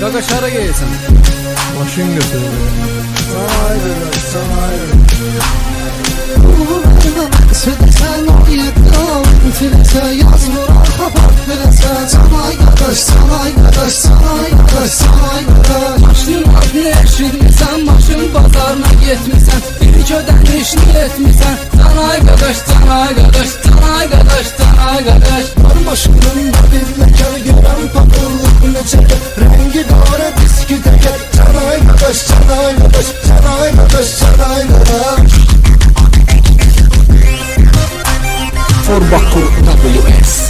Kaka şara gelsin. Maşın götürür. Sen oyundan filese yaz vurar kapat filese. Sana arkadaş, sana arkadaş, sana arkadaş, sana arkadaş. Başın adını eşitmişsen, başın pazarına gitmişsen, ilk ödenişini etmişsen. Sana arkadaş, sana arkadaş, sana arkadaş, sana arkadaş. Başımda bir leker gören patıllık neçede. Rengi dara diski teker. Sana arkadaş, sana arkadaş, sana arkadaş, sana arkadaş. Forbakur WS.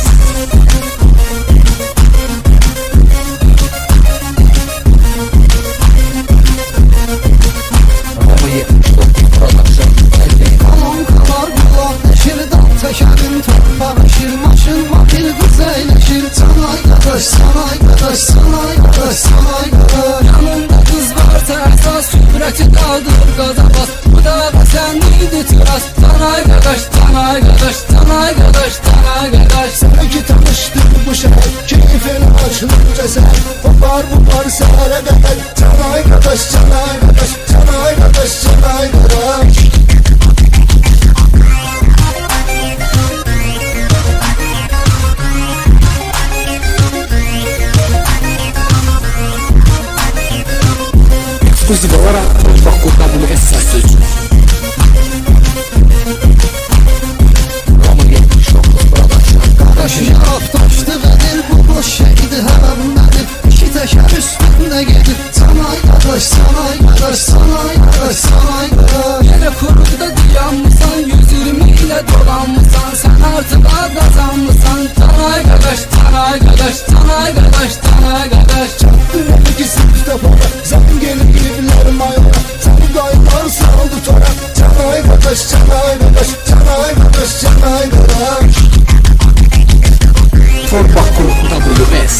Aman kalar bulak neşir dal tekerin toplaşır. Maşın vakil güzelleşir. Sana arkadaş, sana arkadaş, sana arkadaş, sana arkadaş. Yanında kız varsa esas sübreti kaldır gaza bas. Bu da senliydi tıras. Sana arkadaş, sana arkadaş, sana arkadaş, sana arkadaş. Sanki tanıştık bu şehir. Keyfini açılınca sen. Kopar bu parsara bedel. Sana arkadaş, sana arkadaş, sana arkadaş, sana arkadaş. Exclusive agora, Forbakur WS sözcü. Kardeşi yaptaştı bedir bu boş şeydi hemenmedir. İki teker üstünde gelir. Sana arkadaş, sana arkadaş, sana arkadaş, sana arkadaş. Yine kuruda dayanmışsan, 120 ile dolanmışsan, sen artık kazanmışsan. Sana arkadaş, sana arkadaş, sana arkadaş, sana arkadaş. Çaktı iki sınıfta para. Zengin gibiler mayora. Seni dayılar saldı tora. Sana arkadaş, sana arkadaş, sana arkadaş, sana arkadaş. Forbakur WS.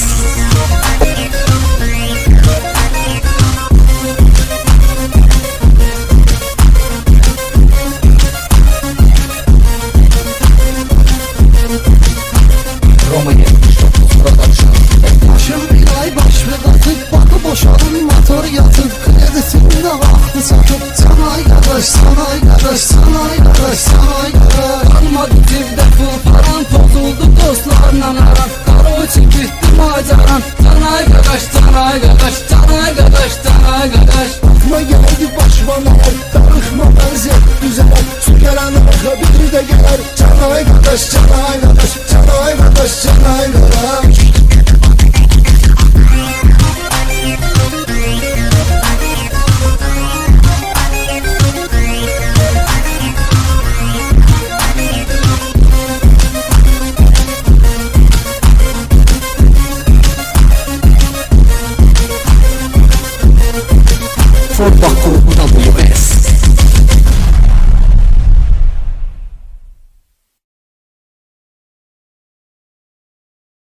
Roma 79 Production. Başım bir ay baş ve katık. Bakı boşalın motor yatık. Kredisinde vakti satıp. Sana arkadaş, sana arkadaş, sana arkadaş, sana arkadaş. Kalmadı cebde pul paran, bozuldu dostlarla aran. Karo için gitti maceran. Sana arkadaş, sana arkadaş, sana arkadaş, sana arkadaş. Bakma geldi başıma neler. Darıkma benzer düzeler. Su gelen arka biri de gelir. Sana arkadaş, sana arkadaş, sana arkadaş, sana arkadaş. Forbakur